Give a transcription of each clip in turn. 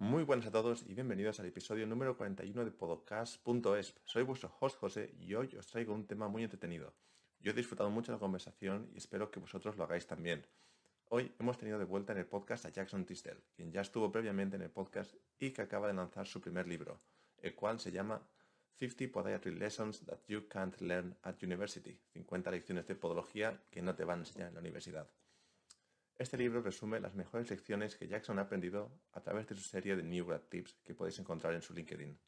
Muy buenas a todos y bienvenidos al episodio número 41 de podocast.esp. Soy vuestro host José y hoy os traigo un tema muy entretenido. Yo he disfrutado mucho de la conversación y espero que vosotros lo hagáis también. Hoy hemos tenido de vuelta en el podcast a Tisdell, quien ya estuvo previamente en el podcast y que acaba de lanzar su primer libro, el cual se llama 50 Podiatry Lessons That You Can't Learn at University, 50 lecciones de podología que no te van a enseñar en la universidad. Este libro resume las mejores lecciones que Jackson ha aprendido a través de su serie de New Grad Tips que podéis encontrar en su LinkedIn.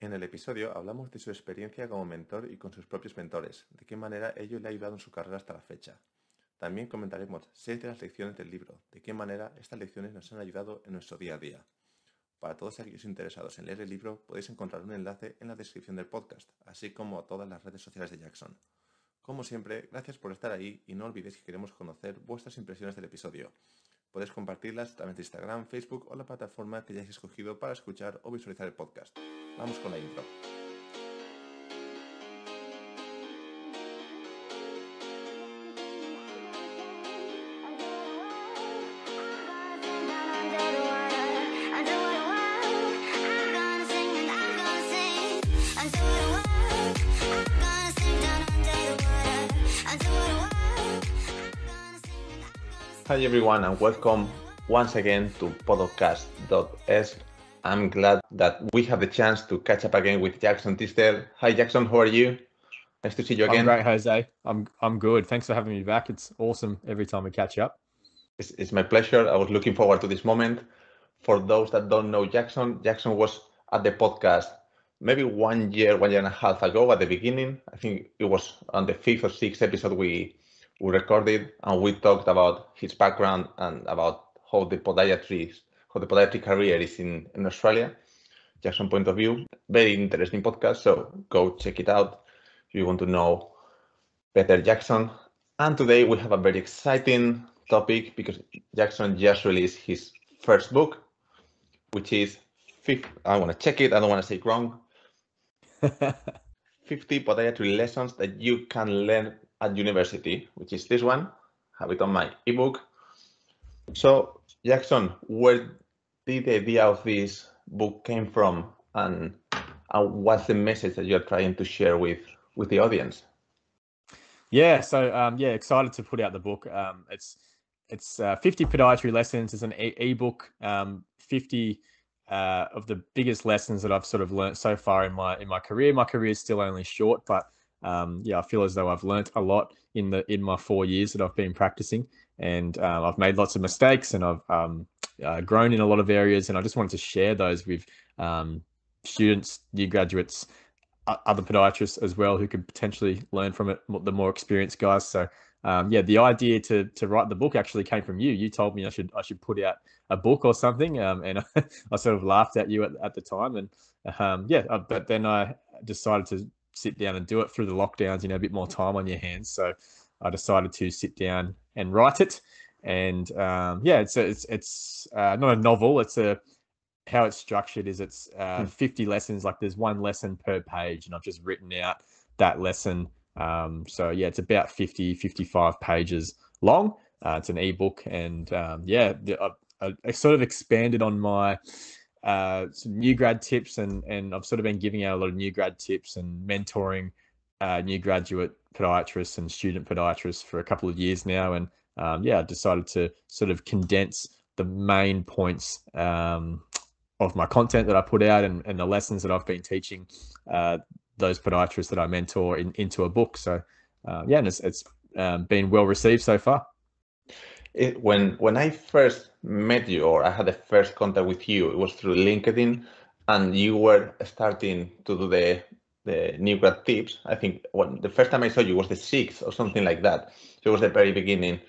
En el episodio hablamos de su experiencia como mentor y con sus propios mentores, de qué manera ello le ha ayudado en su carrera hasta la fecha. También comentaremos 6 de las lecciones del libro, de qué manera estas lecciones nos han ayudado en nuestro día a día. Para todos aquellos interesados en leer el libro podéis encontrar un enlace en la descripción del podcast, así como a todas las redes sociales de Jackson. Como siempre, gracias por estar ahí y no olvidéis que queremos conocer vuestras impresiones del episodio. Podéis compartirlas a través de Instagram, Facebook o la plataforma que hayáis escogido para escuchar o visualizar el podcast. Vamos con la intro. Hi everyone and welcome once again to podocast.esp. I'm glad that we have the chance to catch up again with Jackson Tisdell. Hi Jackson, how are you? Nice to see you again. I'm great, Jose. I'm good. Thanks for having me back. It's awesome every time we catch up. It's my pleasure. I was looking forward to this moment. For those that don't know Jackson was at the podcast maybe 1 year and a half ago at the beginning. I think it was on the 5th or 6th episode we recorded, and we talked about his background and about how the podiatry career is in Australia, Jackson's point of view. Very interesting podcast, so go check it out if you want to know better Jackson. And today we have a very exciting topic because Jackson just released his first book, which is I want to check it, I don't want to say it wrong. 50 Podiatry Lessons That You Can Learn at University, which is this one. I have it on my ebook. So, Jackson, where did the idea of this book came from, and what's the message that you're trying to share with the audience? Excited to put out the book. It's 50 Podiatry Lessons. It's an ebook. 50 of the biggest lessons that I've sort of learned so far in my career. My career is still only short, but I feel as though I've learned a lot in my 4 years that I've been practicing, and I've made lots of mistakes, and I've grown in a lot of areas, and I just wanted to share those with students, new graduates, other podiatrists as well, who could potentially learn from it, the more experienced guys. So the idea to write the book actually came from you. You told me I should put out a book or something, and I sort of laughed at you at the time, and but then I decided to sit down and do it through the lockdowns, a bit more time on your hands. So I decided to sit down and write it, and it's not a novel. It's how it's structured is it's 50 lessons. Like there's one lesson per page, and I've just written out that lesson. It's about 55 pages long. It's an ebook, and I sort of expanded on my some new grad tips, and I've sort of been giving out a lot of new grad tips and mentoring new graduate podiatrists and student podiatrists for a couple of years now, and I decided to sort of condense the main points of my content that I put out and the lessons that I've been teaching those podiatrists that I mentor into a book. So and it's been well received so far. When I first met you, or I had the first contact with you, it was through LinkedIn, and you were starting to do the new grad tips. I think the first time I saw you was the 6th or something like that. So it was the very beginning,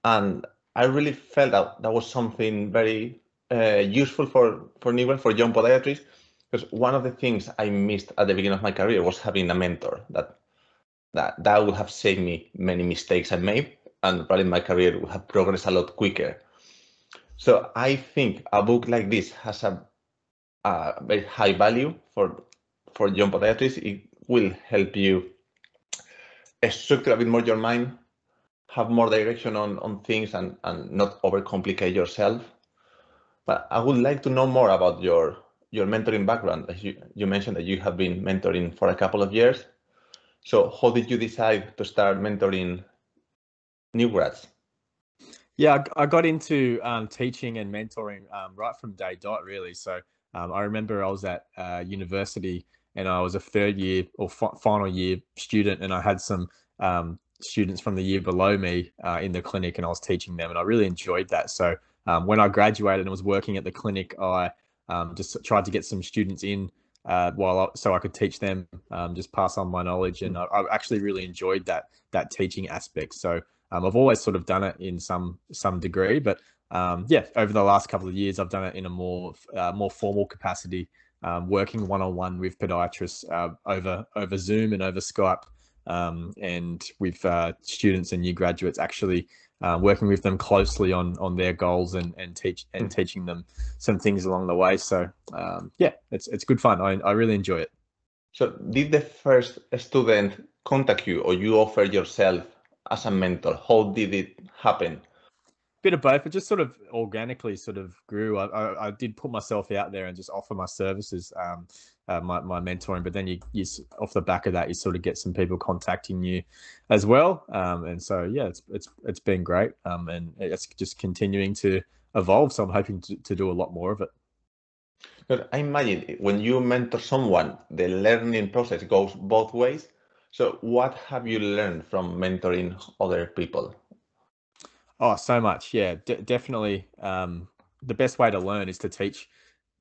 and I really felt that was something very useful for new grad, for young podiatrists, because one of the things I missed at the beginning of my career was having a mentor. That would have saved me many mistakes I made, and probably my career would have progressed a lot quicker. So I think a book like this has a very high value for young podiatrists. It will help you structure a bit more your mind, have more direction on things, and not overcomplicate yourself. But I would like to know more about your mentoring background. As you mentioned that you have been mentoring for a couple of years. So how did you decide to start mentoring new grads? Yeah, I got into teaching and mentoring right from day dot, really. So I remember I was at university and I was a third year or final year student, and I had some students from the year below me in the clinic, and I was teaching them, and I really enjoyed that. So when I graduated and was working at the clinic, I just tried to get some students in so I could teach them, just pass on my knowledge, and I actually really enjoyed that teaching aspect. So I've always sort of done it in some degree, but yeah, over the last couple of years, I've done it in a more formal capacity, working one-on-one with podiatrists over Zoom and over Skype, and with students and new graduates, actually working with them closely on their goals and teaching them some things along the way. So yeah, it's good fun. I really enjoy it. So did the first student contact you, or you offer yourself as a mentor? How did it happen? Bit of both. It just sort of organically sort of grew. I did put myself out there and just offer my services, my mentoring, but then you off the back of that, you sort of get some people contacting you as well. And so, yeah, it's been great. And it's just continuing to evolve. So I'm hoping to do a lot more of it. But I imagine when you mentor someone, the learning process goes both ways. So what have you learned from mentoring other people? Oh, so much. Yeah, definitely. The best way to learn is to teach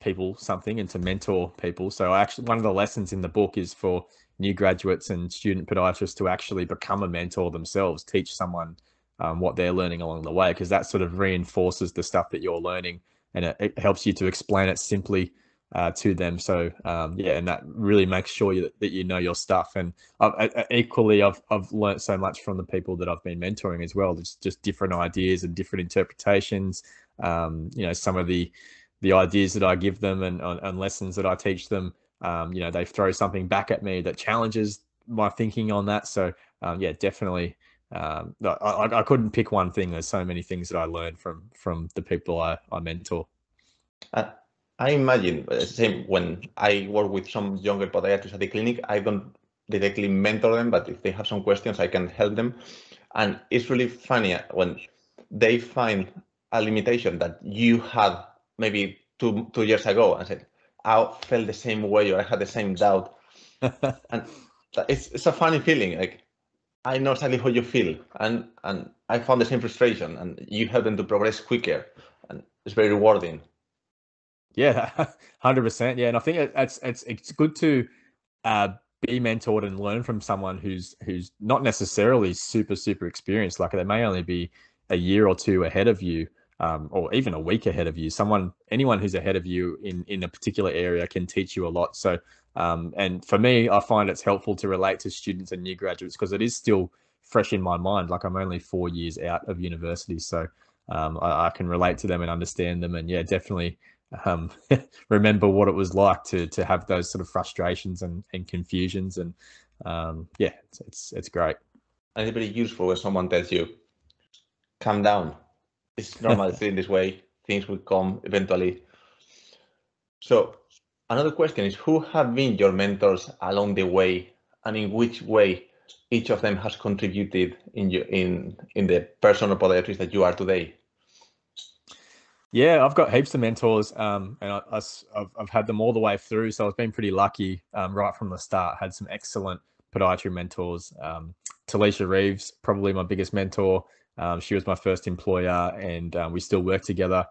people something and to mentor people. So one of the lessons in the book is for new graduates and student podiatrists to actually become a mentor themselves, teach someone what they're learning along the way, because that sort of reinforces the stuff that you're learning, and it helps you to explain it simply to them. So yeah, and that really makes sure that you know your stuff. And equally, I've learned so much from the people that I've been mentoring as well. It's just different ideas and different interpretations. Some of the ideas that I give them and lessons that I teach them, they throw something back at me that challenges my thinking on that. So yeah, definitely. I couldn't pick one thing. There's so many things that I learned from the people I mentor. I imagine same when I work with some younger podiatrists at the clinic, I don't directly mentor them, but if they have some questions, I can help them. And it's really funny when they find a limitation that you had maybe two years ago and said, I felt the same way, or I had the same doubt. And it's a funny feeling. Like, I know exactly how you feel, and I found the same frustration, and you help them to progress quicker, and it's very rewarding. Yeah, 100%. Yeah, and I think it's good to be mentored and learn from someone who's not necessarily super experienced. Like, they may only be a year or two ahead of you, or even a week ahead of you. Anyone who's ahead of you in a particular area can teach you a lot. So, and for me, I find it's helpful to relate to students and new graduates because it is still fresh in my mind. Like, I'm only 4 years out of university, so I can relate to them and understand them. And yeah, definitely remember what it was like to have those sort of frustrations and confusions, and yeah, it's great. And it's very useful when someone tells you, calm down, it's normal to feel this way, things will come eventually. So another question is, who have been your mentors along the way, and in which way each of them has contributed in the personal podiatrist that you are today? Yeah, I've got heaps of mentors, and I've had them all the way through. So I've been pretty lucky right from the start. Had some excellent podiatry mentors. Talisha Reeves, probably my biggest mentor. She was my first employer, and we still work together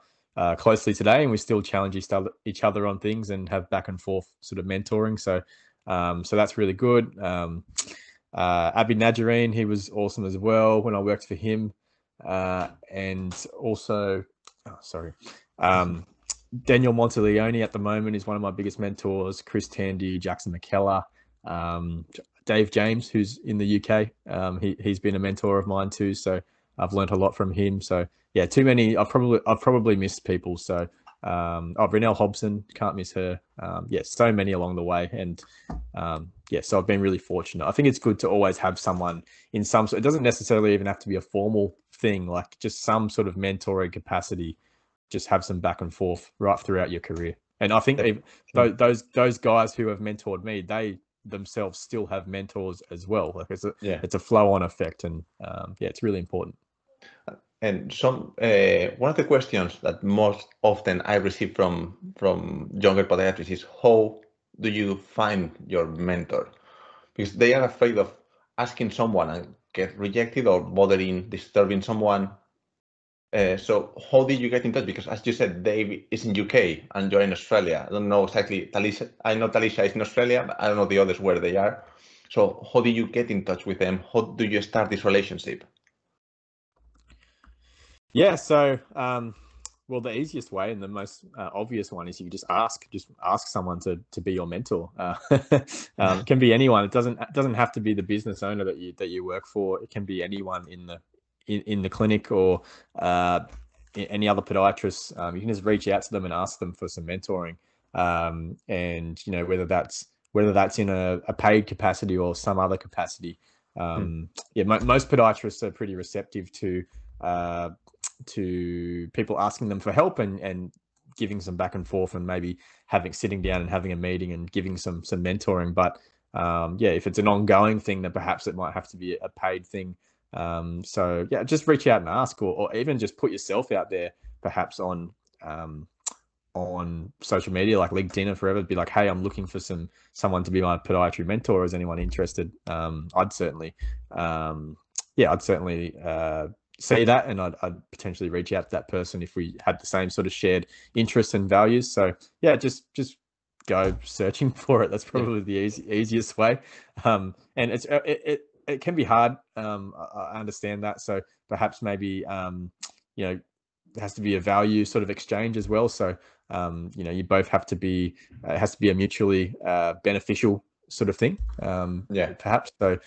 closely today, and we still challenge each other on things and have back and forth sort of mentoring. So so that's really good. Abby Najareen, he was awesome as well when I worked for him, and also. Oh, sorry. Daniel Monteleone at the moment is one of my biggest mentors. Chris Tandy, Jackson McKellar, Dave James, who's in the UK. He's been a mentor of mine too. So I've learned a lot from him. So yeah, too many. I've probably missed people. So Brunelle Hobson, can't miss her. Yeah, so many along the way. And yeah, so I've been really fortunate. I think it's good to always have someone in some sort. It doesn't necessarily even have to be a formal thing, like just some sort of mentoring capacity just have some back and forth right throughout your career. And I think those guys who have mentored me, they themselves still have mentors as well. Like it's a flow on effect, and it's really important. And one of the questions that most often I receive from younger podiatrists is, how do you find your mentor? Because they are afraid of asking someone and get rejected, or bothering, disturbing someone. So how did you get in touch? Because as you said, Dave is in UK and you're in Australia. I don't know exactly. I know Talisha is in Australia, but I don't know the others where they are. So how did you get in touch with them? How do you start this relationship? Yeah, so well, the easiest way and the most obvious one is you just ask someone to be your mentor. It can be anyone. It doesn't have to be the business owner that you work for. It can be anyone in the clinic, or any other podiatrists. You can just reach out to them and ask them for some mentoring. And whether that's in a paid capacity or some other capacity. Most podiatrists are pretty receptive to people asking them for help and giving some back and forth, and maybe sitting down and having a meeting and giving some mentoring. But if it's an ongoing thing, then perhaps it might have to be a paid thing. Just reach out and ask, or even just put yourself out there, perhaps on social media like LinkedIn or forever. Be like, hey, I'm looking for someone to be my podiatry mentor. Is anyone interested? I'd certainly see that, and I'd potentially reach out to that person if we had the same sort of shared interests and values. So just go searching for it. That's probably the easiest way. And it can be hard. I understand that. So perhaps maybe it has to be a value sort of exchange as well. So you both have to be. It has to be a mutually beneficial sort of thing. Perhaps. So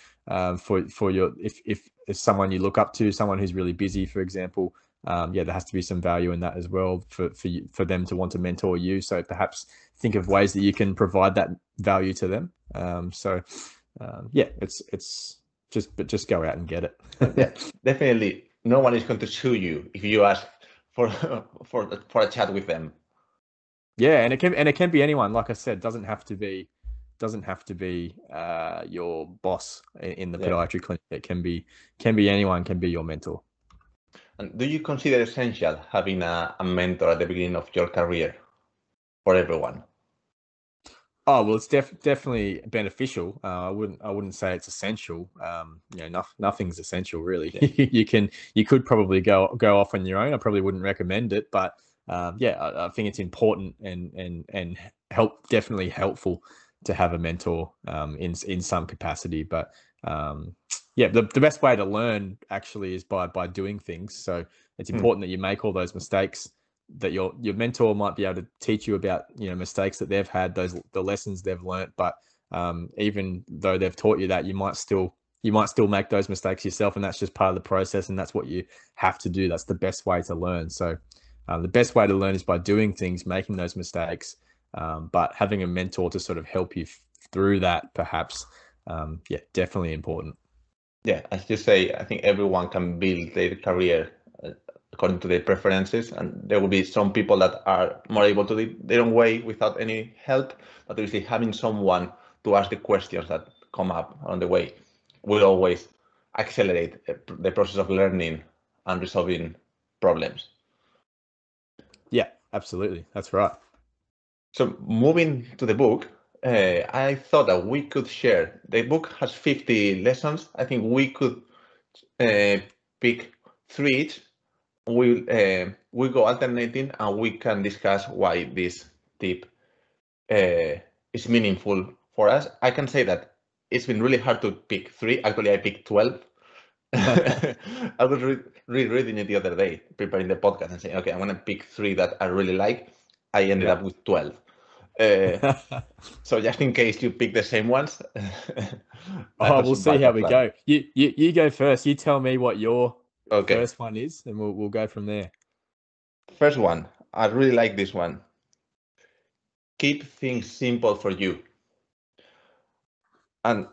for your if someone you look up to, someone who's really busy, for example, there has to be some value in that as well for them to want to mentor you. So perhaps think of ways that you can provide that value to them. It's just go out and get it. Definitely, no one is going to sue you if you ask for a chat with them. Yeah, and it can be anyone. Like I said, doesn't have to be your boss in the podiatry clinic. It can be anyone, can be your mentor. And do you consider essential having a mentor at the beginning of your career for everyone? Oh, well, it's definitely beneficial. I wouldn't say it's essential. Nothing's essential really. You could probably go off on your own. I probably wouldn't recommend it, but I think it's important and definitely helpful to have a mentor in some capacity. But the best way to learn actually is by doing things. So it's important that you make all those mistakes, that your mentor might be able to teach you about mistakes that they've had, the lessons they've learnt. But even though they've taught you that, you might still make those mistakes yourself, and that's just part of the process, and that's what you have to do. That's the best way to learn. So the best way to learn is by doing things, making those mistakes, but having a mentor to sort of help you through that, perhaps, definitely important. Yeah, as you say, I think everyone can build their career according to their preferences, and there will be some people that are more able to do it their own way without any help, but obviously having someone to ask the questions that come up on the way will always accelerate the process of learning and resolving problems. Yeah, absolutely. That's right. So moving to the book, I thought that we could share. The book has 50 lessons. I think we could pick 3 each. We'll go alternating, and we can discuss why this tip is meaningful for us. I can say that it's been really hard to pick 3. Actually, I picked 12. I was rereading it the other day, preparing the podcast, and saying, okay, I'm going to pick 3 that I really like. I ended up with 12. So just in case you pick the same ones. We'll see how we go. You go first. You tell me what your first one is, and we'll go from there. First one, I really like this one. Keep things simple for you. And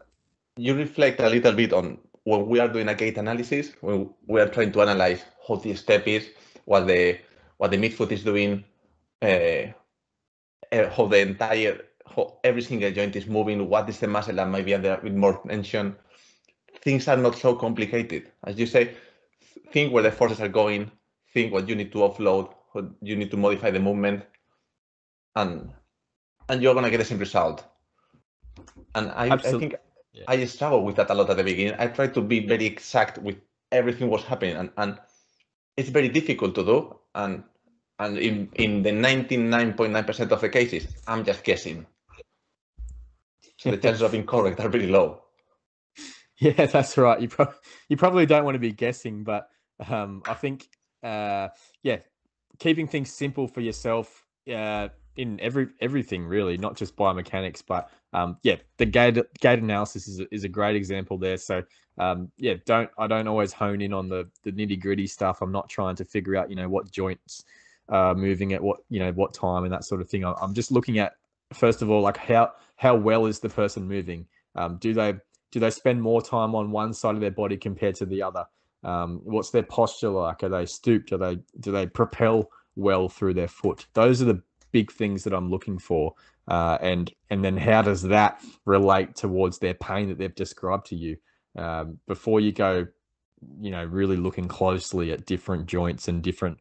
you reflect a little bit on when we are doing a gait analysis, when we are trying to analyze how the step is, what the what the midfoot is doing, how every single joint is moving, what is the muscle that might be under with more tension. Things are not so complicated. As you say, think where the forces are going, think what you need to offload, what you need to modify the movement, and you're gonna get the same result. And I think I struggled with that a lot at the beginning. I tried to be very exact with everything was happening, and it's very difficult to do. And in the 99.9% of the cases, I'm just guessing. So the chances of being correct are very low. Yeah, that's right. You probably don't want to be guessing, but I think keeping things simple for yourself in everything really, not just biomechanics, but the gait analysis is a great example there. So I don't always hone in on the nitty gritty stuff. I'm not trying to figure out what joints are moving at what time and that sort of thing. I'm just looking at, first of all, like how well is the person moving? Do they spend more time on one side of their body compared to the other? What's their posture like? Are they stooped? Do they propel well through their foot? Those are the big things that I'm looking for. And then how does that relate towards their pain that they've described to you? Before you go, really looking closely at different joints and different,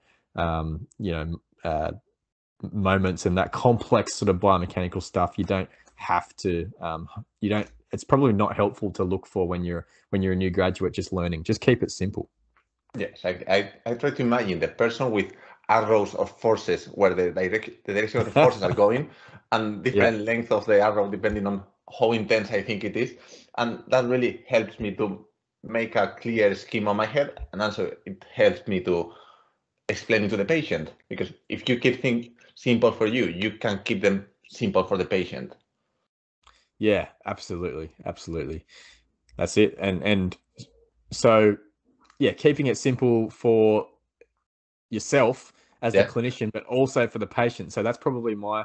moments and that complex sort of biomechanical stuff, you don't have to, it's probably not helpful to look for when you're a new graduate just learning. Just keep it simple. Yes, I try to imagine the person with arrows of forces where the direction of the forces are going, and different length of the arrow depending on how intense I think it is. And that really helps me to make a clear scheme on my head, and also it helps me to explain it to the patient, because if you keep things simple for you, you can keep them simple for the patient. Yeah, absolutely. That's it. And so, keeping it simple for yourself as the clinician, but also for the patient. So that's probably my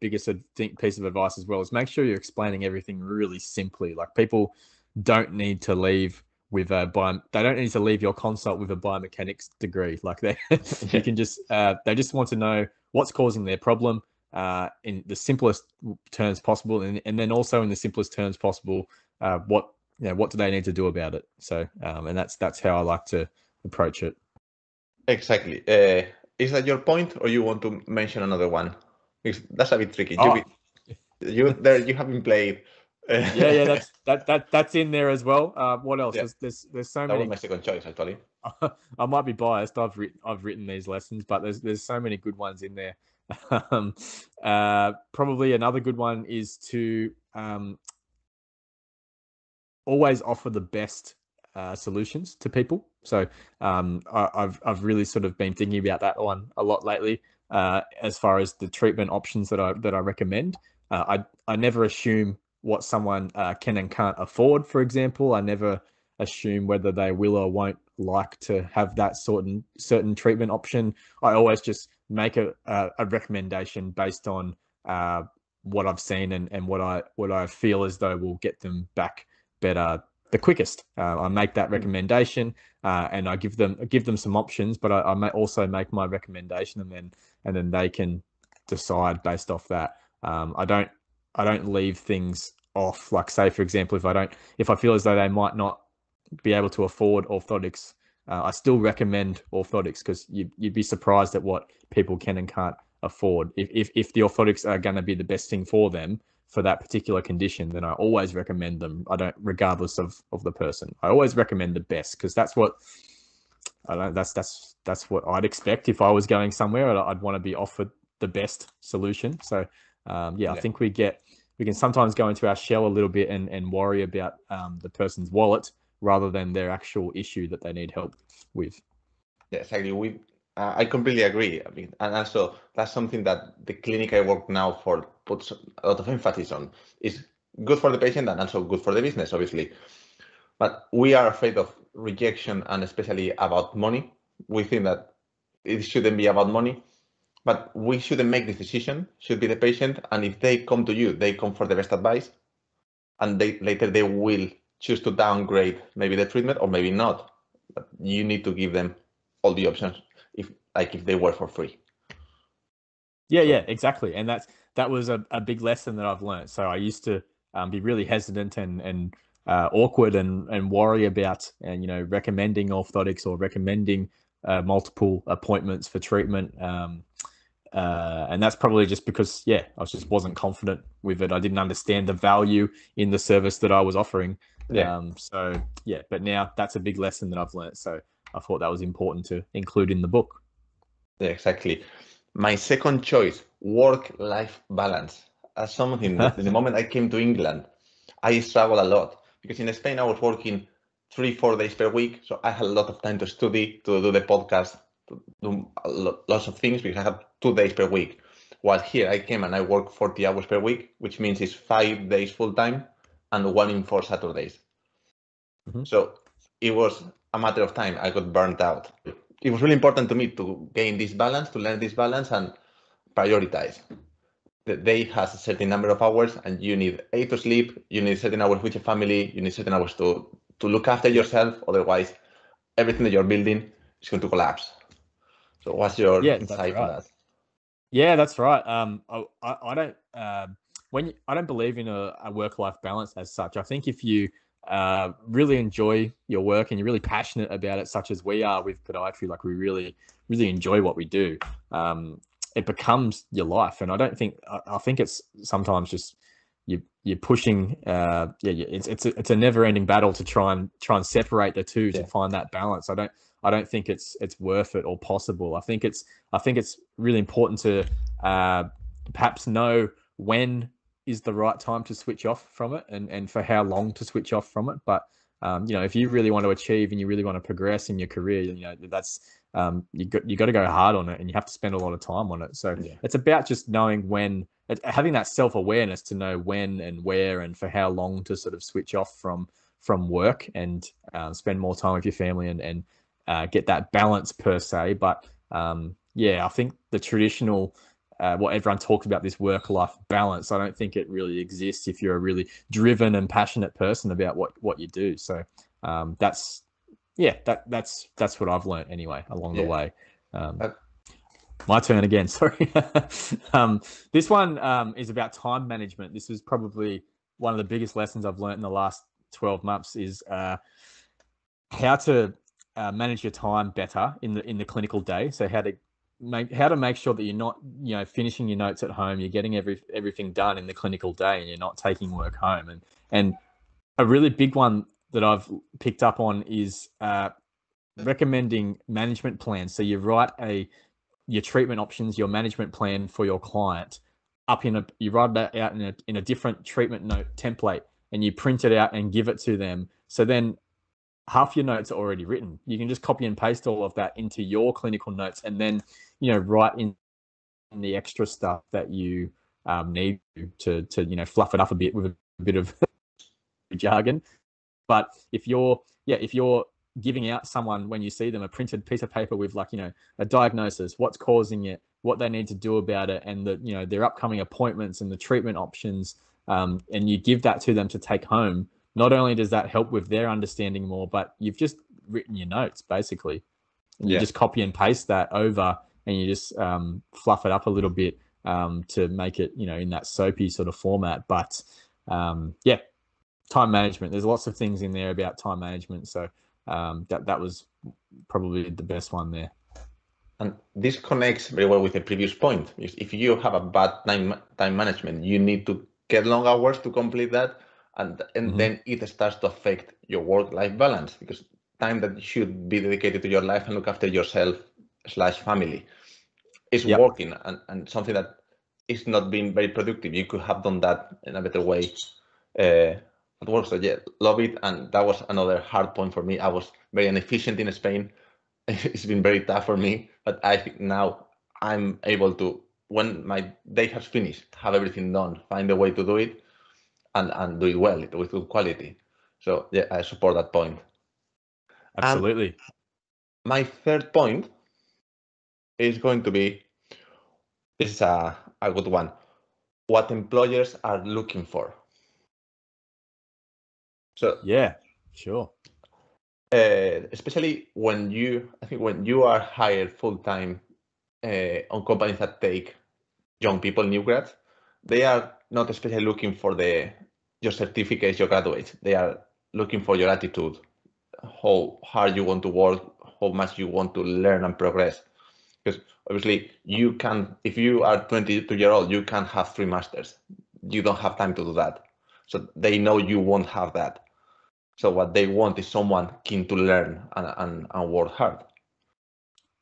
biggest piece of advice as well, is make sure you're explaining everything really simply. Like, people don't need to leave with they don't need to leave your consult with a biomechanics degree. Like, you can just they just want to know what's causing their problem in the simplest terms possible, and then also in the simplest terms possible, what do they need to do about it? So and that's how I like to approach it. Exactly. Is that your point, or you want to mention another one? Because that's a bit tricky. You haven't played. That's in there as well. What else? Yeah. There's so many. That was my second choice, actually. I might be biased. I've written these lessons, but there's so many good ones in there. Probably another good one is to always offer the best solutions to people. So I've really sort of been thinking about that one a lot lately. As far as the treatment options that I recommend, I never assume what someone can and can't afford. For example, I never assume whether they will or won't like to have that certain treatment option. I always just make a recommendation based on what I've seen and what I feel as though will get them back better the quickest. I make that recommendation and I give them some options, but I may also make my recommendation, and then they can decide based off that. I don't leave things off. Like, say, for example, if I feel as though they might not be able to afford orthotics, I still recommend orthotics, because you'd be surprised at what people can and can't afford. If the orthotics are going to be the best thing for them for that particular condition, then I always recommend them. I don't, regardless of the person. I always recommend the best, because that's what that's what I'd expect if I was going somewhere. I'd want to be offered the best solution. So I think we can sometimes go into our shell a little bit and worry about the person's wallet rather than their actual issue that they need help with. Yes, I completely agree. I mean, and also that's something that the clinic I work now for puts a lot of emphasis on. Is good for the patient and also good for the business, obviously. But we are afraid of rejection, and especially about money. We think that it shouldn't be about money, but we shouldn't make the decision. Should be the patient, and if they come to you, they come for the best advice, and later they will choose to downgrade maybe the treatment or maybe not. But you need to give them all the options. like if they were for free. Yeah, yeah, exactly. And that was a big lesson that I've learned. So I used to be really hesitant and awkward and worry about, and recommending orthotics or recommending multiple appointments for treatment. And that's probably just because, I just wasn't confident with it. I didn't understand the value in the service that I was offering. But now that's a big lesson that I've learned. So I thought that was important to include in the book. Yeah, exactly. My second choice, work-life balance. As something that the moment I came to England, I struggled a lot because in Spain I was working 3-4 days per week. So I had a lot of time to study, to do the podcast, to do lots of things because I had 2 days per week. While here I came and I work 40 hours per week, which means it's 5 days full time and 1 in 4 Saturdays. Mm-hmm. So it was a matter of time. I got burnt out. It was really important to me to gain this balance, to learn this balance and prioritize. The day has a certain number of hours and you need 8 to sleep, you need certain hours with your family, you need certain hours to look after yourself. Otherwise, everything that you're building is going to collapse. So what's your insight on that? Yeah, that's right. I don't I don't believe in a work-life balance as such. I think if you really enjoy your work and you're really passionate about it, such as we are with podiatry, like we really enjoy what we do, it becomes your life. And I think it's sometimes just you're pushing. It's a never-ending battle to try and separate the two to find that balance. I don't think it's worth it or possible. I think it's really important to perhaps know when is the right time to switch off from it and for how long to switch off from it. But if you really want to achieve and you really want to progress in your career, that's you got to go hard on it and you have to spend a lot of time on it. So it's about just knowing when, having that self-awareness to know when and where and for how long to sort of switch off from work and spend more time with your family and get that balance per se. But I think the traditional what everyone talks about, this work-life balance, I don't think it really exists if you're a really driven and passionate person about what you do. So that's what I've learned anyway along the way. My turn again. Sorry. This one is about time management. This is probably one of the biggest lessons I've learned in the last 12 months is how to manage your time better in the clinical day. So how to make sure that you're not finishing your notes at home, you're getting everything done in the clinical day and you're not taking work home. And a really big one that I've picked up on is recommending management plans. So you write your treatment options, your management plan for your client you write that out in a different treatment note template and you print it out and give it to them. So then half your notes are already written. You can just copy and paste all of that into your clinical notes and then, write in the extra stuff that you need to fluff it up a bit with a bit of jargon. But if you're giving out someone, when you see them, a printed piece of paper with a diagnosis, what's causing it, what they need to do about it, and their upcoming appointments and the treatment options, and you give that to them to take home, not only does that help with their understanding more, but you've just written your notes basically. And you just copy and paste that over and you just fluff it up a little bit to make it, in that soapy sort of format. But time management, there's lots of things in there about time management. So that was probably the best one there. And this connects very well with the previous point. If you have a bad time management, you need to get long hours to complete that. And then it starts to affect your work-life balance because time that should be dedicated to your life and look after yourself / family is working and something that is not being very productive. You could have done that in a better way at work. So love it. And that was another hard point for me. I was very inefficient in Spain. It's been very tough for me, but I think now I'm able to, when my day has finished, have everything done, find a way to do it and do it well, with good quality. So I support that point. Absolutely. My third point is going to be, this is a good one, what employers are looking for. So yeah, sure. especially when you are hired full-time on companies that take young people, new grads, they are not especially looking for your certificates, your graduates. They are looking for your attitude, how hard you want to work, how much you want to learn and progress. Because obviously you can, if you are 22-year-old, you can have 3 masters. You don't have time to do that. So they know you won't have that. So what they want is someone keen to learn and work hard.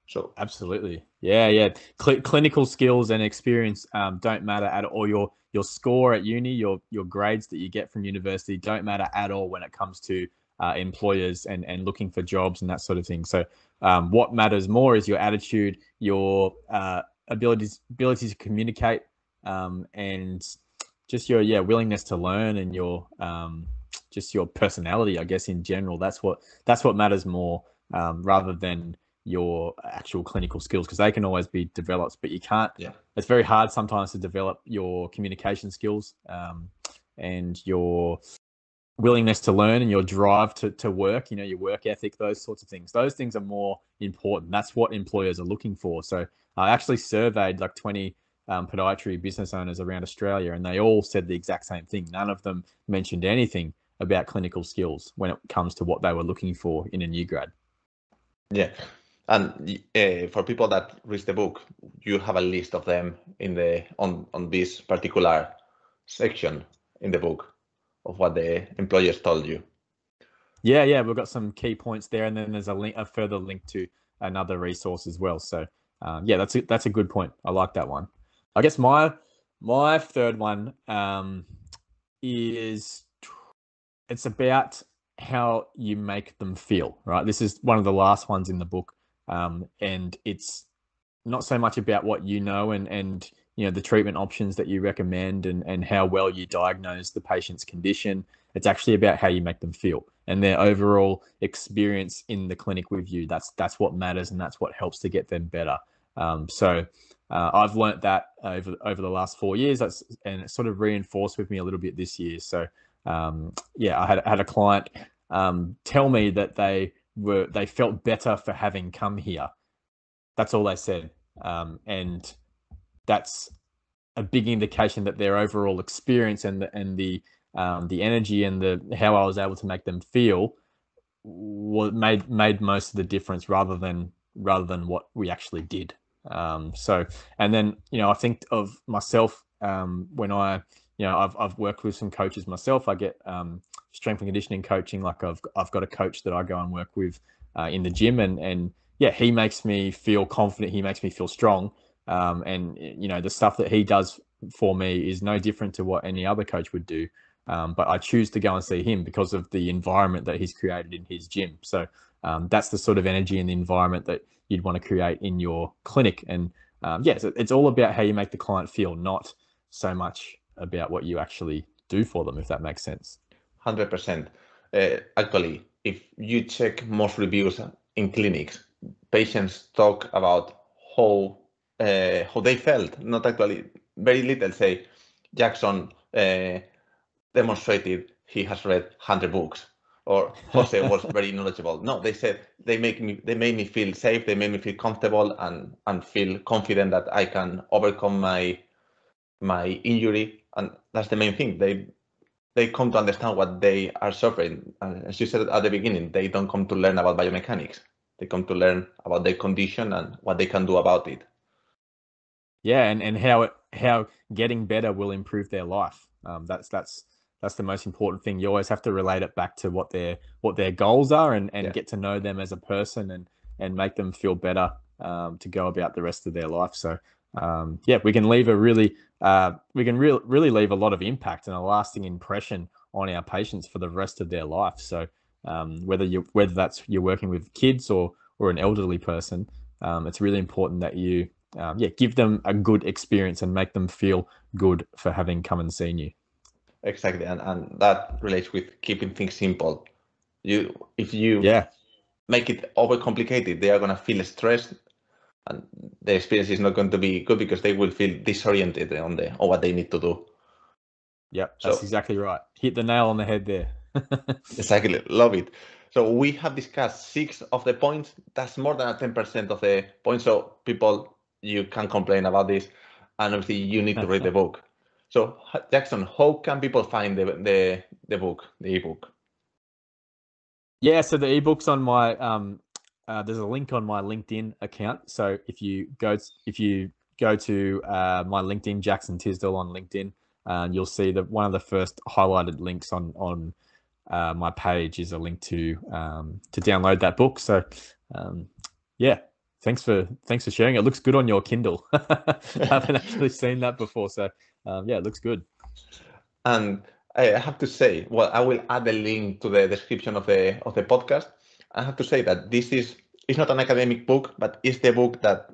So absolutely, yeah. Clinical skills and experience don't matter at all. Your score at uni, your grades that you get from university don't matter at all when it comes to employers and looking for jobs and that sort of thing. So what matters more is your attitude, your ability to communicate, and just your willingness to learn, and your just your personality, I guess, in general. That's what matters more, rather than your actual clinical skills, because they can always be developed, but you can't. Yeah. It's very hard sometimes to develop your communication skills, and your willingness to learn, and your drive to work, your work ethic, those sorts of things. Those things are more important. That's what employers are looking for. So I actually surveyed like 20 podiatry business owners around Australia, and they all said the exact same thing. None of them mentioned anything about clinical skills when it comes to what they were looking for in a new grad. Yeah. And for people that read the book, you have a list of them on this particular section in the book of what the employers told you. Yeah, we've got some key points there, and then there's a further link to another resource as well. So yeah, that's a good point. I like that one. I guess my third one is, it's about how you make them feel, right? This is one of the last ones in the book. And it's not so much about what you know and the treatment options that you recommend and how well you diagnose the patient's condition. It's actually about how you make them feel and their overall experience in the clinic with you. That's what matters, and that's what helps to get them better. So I've learnt that over the last 4 years, and it sort of reinforced with me a little bit this year. So yeah, I had a client tell me that they felt better for having come here. That's all they said. And that's a big indication that their overall experience and the energy and how I was able to make them feel made most of the difference, rather than what we actually did. So, and then, I think of myself, when I've worked with some coaches myself. I get strength and conditioning coaching. Like I've got a coach that I go and work with in the gym, and yeah, he makes me feel confident. He makes me feel strong. And the stuff that he does for me is no different to what any other coach would do. But I choose to go and see him because of the environment that he's created in his gym. So that's the sort of energy and the environment that you'd want to create in your clinic. And so it's all about how you make the client feel, not so much about what you actually do for them, if that makes sense. 100%. Actually, if you check most reviews in clinics, patients talk about how they felt. Not actually, very little say Jackson demonstrated he has read 100 books, or Jose was very knowledgeable. No, they said they made me feel safe. They made me feel comfortable and feel confident that I can overcome my injury. And that's the main thing. They come to understand what they are suffering. And as you said at the beginning, they don't come to learn about biomechanics. They come to learn about their condition and what they can do about it. Yeah, and how getting better will improve their life. That's the most important thing. You always have to relate it back to what their goals are, and get to know them as a person, and make them feel better to go about the rest of their life. So yeah, we can leave really leave a lot of impact and a lasting impression on our patients for the rest of their life. So whether that's you're working with kids or an elderly person, it's really important that you give them a good experience and make them feel good for having come and seen you. Exactly, and that relates with keeping things simple. If you make it overcomplicated, they are going to feel stressed, and the experience is not going to be good because they will feel disoriented on what they need to do. Yep, that's exactly right. Hit the nail on the head there. Exactly, love it. So we have discussed 6 of the points. That's more than 10% of the points. So people, you can complain about this, and obviously you need to read the book. So Jackson, how can people find the book, the ebook? Yeah, so the ebook's on my there's a link on my LinkedIn account. So if you go to my LinkedIn, Jackson Tisdell on LinkedIn, you'll see that one of the first highlighted links on my page is a link to download that book. So yeah, thanks for sharing. It looks good on your Kindle. I haven't actually seen that before, so yeah, it looks good. And I have to say, well, I will add the link to the description of the podcast. I have to say that it's not an academic book, but it's the book that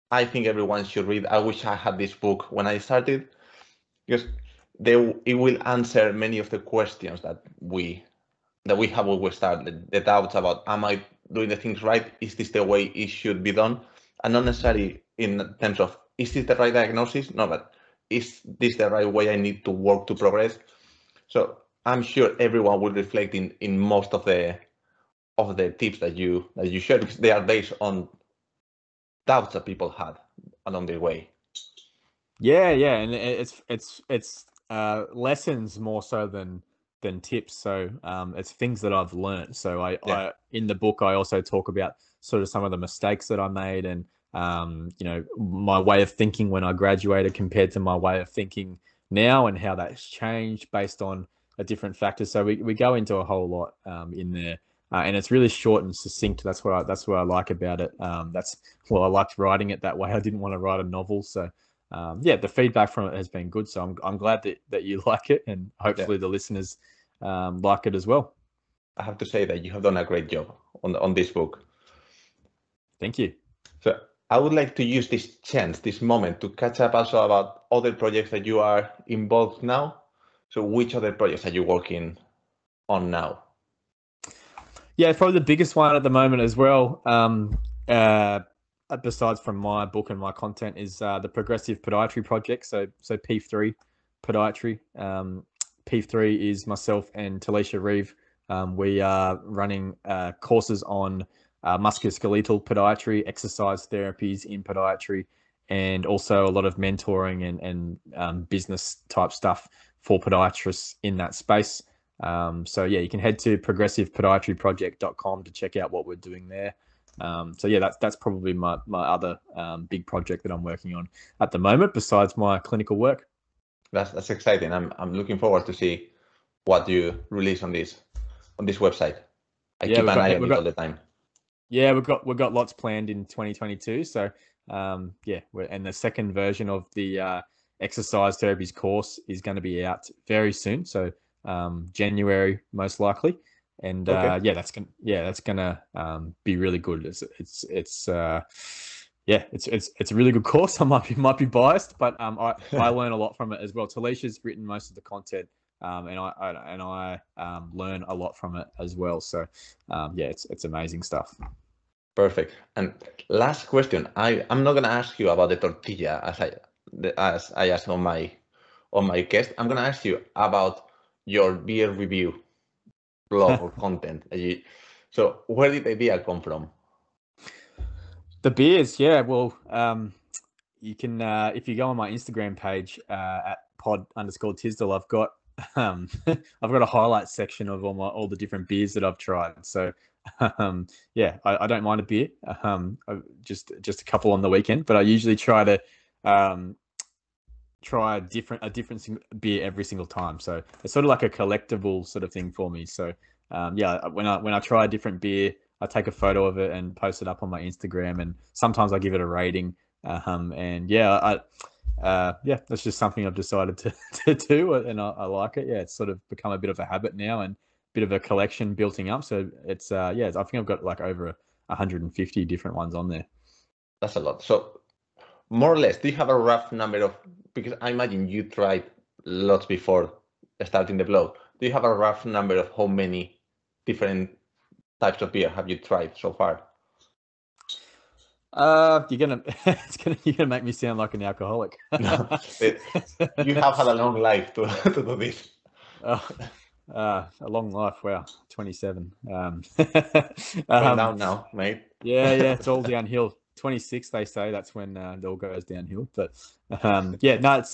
I think everyone should read. I wish I had this book when I started, because it will answer many of the questions that we have when we start, the doubts about, am I doing the things right? Is this the way it should be done? And not necessarily in terms of, is this the right diagnosis? No, but is this the right way I need to work to progress? So I'm sure everyone will reflect in most of the tips that you share, because they are based on doubts that people had along their way. Yeah, and it's lessons more so than tips. So it's things that I've learned. So I in the book I also talk about sort of some of the mistakes that I made, and my way of thinking when I graduated compared to my way of thinking now, and how that's changed based on a different factors. So we go into a whole lot in there. And it's really short and succinct. That's what I like about it. That's I liked writing it that way. I didn't want to write a novel, so the feedback from it has been good. So I'm glad that you like it, and hopefully the listeners like it as well. I have to say that you have done a great job on this book. Thank you. So I would like to use this moment to catch up also about other projects that you are involved now. So which other projects are you working on now? Yeah, probably the biggest one at the moment as well, besides from my book and my content, is the Progressive Podiatry Project. So P3 Podiatry. P3 is myself and Talisha Reeve. We are running courses on musculoskeletal podiatry, exercise therapies in podiatry, and also a lot of mentoring and business type stuff for podiatrists in that space. So yeah, you can head to progressivepodiatryproject.com to check out what we're doing there. So yeah, that's probably my other big project that I'm working on at the moment, besides my clinical work. That's exciting. I'm looking forward to see what you release on this website. I keep an eye on it all the time. Yeah, we've got lots planned in 2022. So and the second version of the exercise therapies course is going to be out very soon. So January most likely, and okay. That's gonna be really good. It's a really good course. I might be biased, but I learn a lot from it as well. Talisha's written most of the content, and I learn a lot from it as well. So it's amazing stuff. Perfect. And last question, I'm not gonna ask you about the tortilla as I asked on my guest. I'm gonna ask you about your beer review blog or content. So where did the idea come from? The beers, yeah. Well, you can if you go on my Instagram page at pod_Tisdell, I've got a highlight section of all the different beers that I've tried. So I don't mind a beer. Just a couple on the weekend, but I usually try to try a different beer every single time. So it's sort of like a collectible sort of thing for me. So when I try a different beer, I take a photo of it and post it up on my Instagram, and sometimes I give it a rating. That's just something I've decided to do, and I like it. Yeah, it's sort of become a bit of a habit now, and a bit of a collection building up. So it's I think I've got like over 150 different ones on there. That's a lot. So more or less, do you have a rough number of, because I imagine you tried lots before starting the blog. Do you have a rough number of how many different types of beer have you tried so far? You're gonna make me sound like an alcoholic. No, you have had a long life to do this. A long life. Wow, 27. Going down now, mate. Yeah, it's all downhill. 26, they say, that's when it all goes downhill. But yeah, no, it's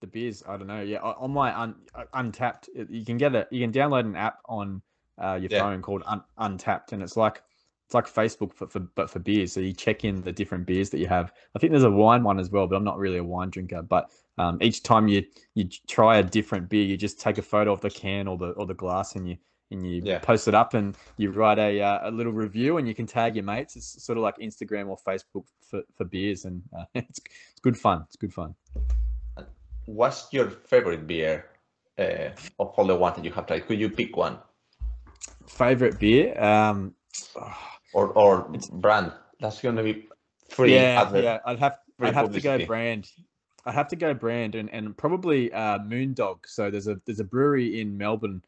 the beers. I don't know. Yeah, on my Untapped, you can download an app on your phone called Untapped, and it's like Facebook but for beers. So you check in the different beers that you have. I think there's a wine one as well, but I'm not really a wine drinker. But each time you try a different beer, you just take a photo of the can or the glass, and you post it up, and you write a little review, and you can tag your mates. It's sort of like Instagram or Facebook for beers, and it's good fun. It's good fun. What's your favorite beer of all the ones that you have tried? Could you pick one? Favorite beer? Or brand? That's going to be free. Yeah. I'd have to go brand. I have to go brand, and probably Moondog. So there's a brewery in Melbourne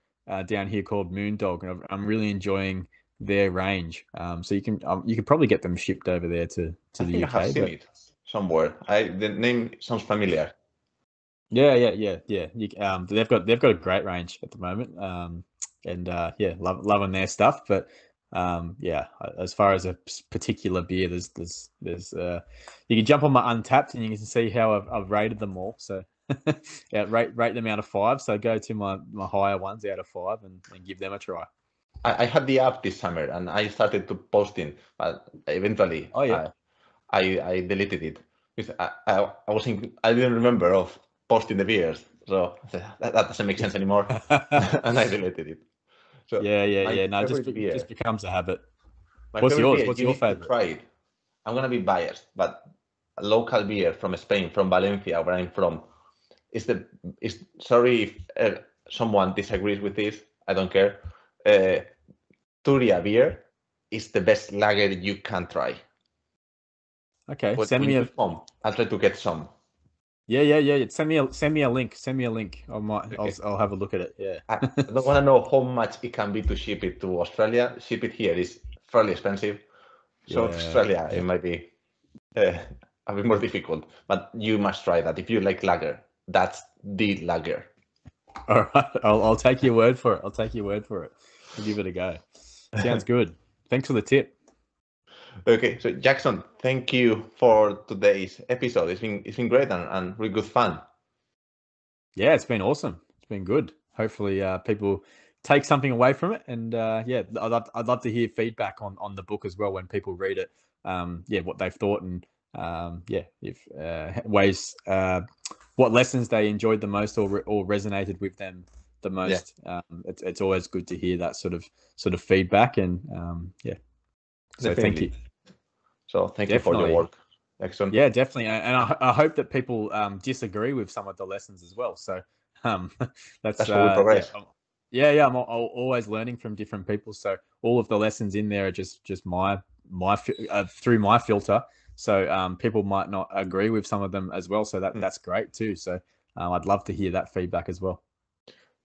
down here called Moondog, and I'm really enjoying their range. So you could probably get them shipped over there to the UK. I have seen it somewhere. The name sounds familiar. Yeah. They've got a great range at the moment. Loving their stuff. But as far as a particular beer, there's you can jump on my Untapped and you can see how I've rated them all. So rate them out of 5. So go to my higher ones out of 5 and give them a try. I had the app this summer and I started to posting, but eventually I deleted it because I didn't remember of posting the beers, so that doesn't make sense anymore, and I deleted it. So no, it just becomes a habit. What's yours? What's your favorite? Try it. I'm gonna be biased, but a local beer from Spain, from Valencia, where I'm from, sorry if someone disagrees with this. I don't care. Turia beer is the best lager you can try. Okay, but send me a. I'll try to get some. Yeah. Send me a link. I'll have a look at it. Yeah. I don't want to know how much it can be to ship it to Australia. Ship it here is fairly expensive. So Australia, it might be a bit more difficult. But you must try that. If you like lager, that's the lager. All right. I'll take your word for it. I'll give it a go. Sounds good. Thanks for the tip. Okay, so Jackson, thank you for today's episode. It's been great and really good fun. Yeah, it's been awesome. It's been good. Hopefully, people take something away from it. And I'd love to hear feedback on the book as well when people read it. What they've thought and what lessons they enjoyed the most or resonated with them the most. It's always good to hear that sort of feedback and So thank you. So thank you for your work. Excellent. Yeah, definitely. And I hope that people disagree with some of the lessons as well. So that's how we progress. I'm always learning from different people. So all of the lessons in there are just my through my filter. So people might not agree with some of them as well. So that's great too. So I'd love to hear that feedback as well.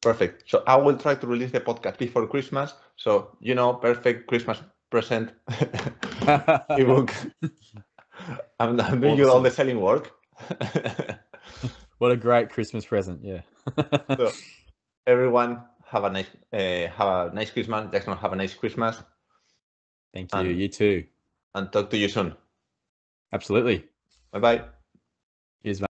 Perfect. So I will try to release the podcast before Christmas. So perfect Christmas present ebook. I'm doing all the selling work. What a great Christmas present! Yeah. So everyone have a nice Christmas. Jackson, have a nice Christmas. Thank you. You too. And talk to you soon. Absolutely. Bye bye. Cheers, mate.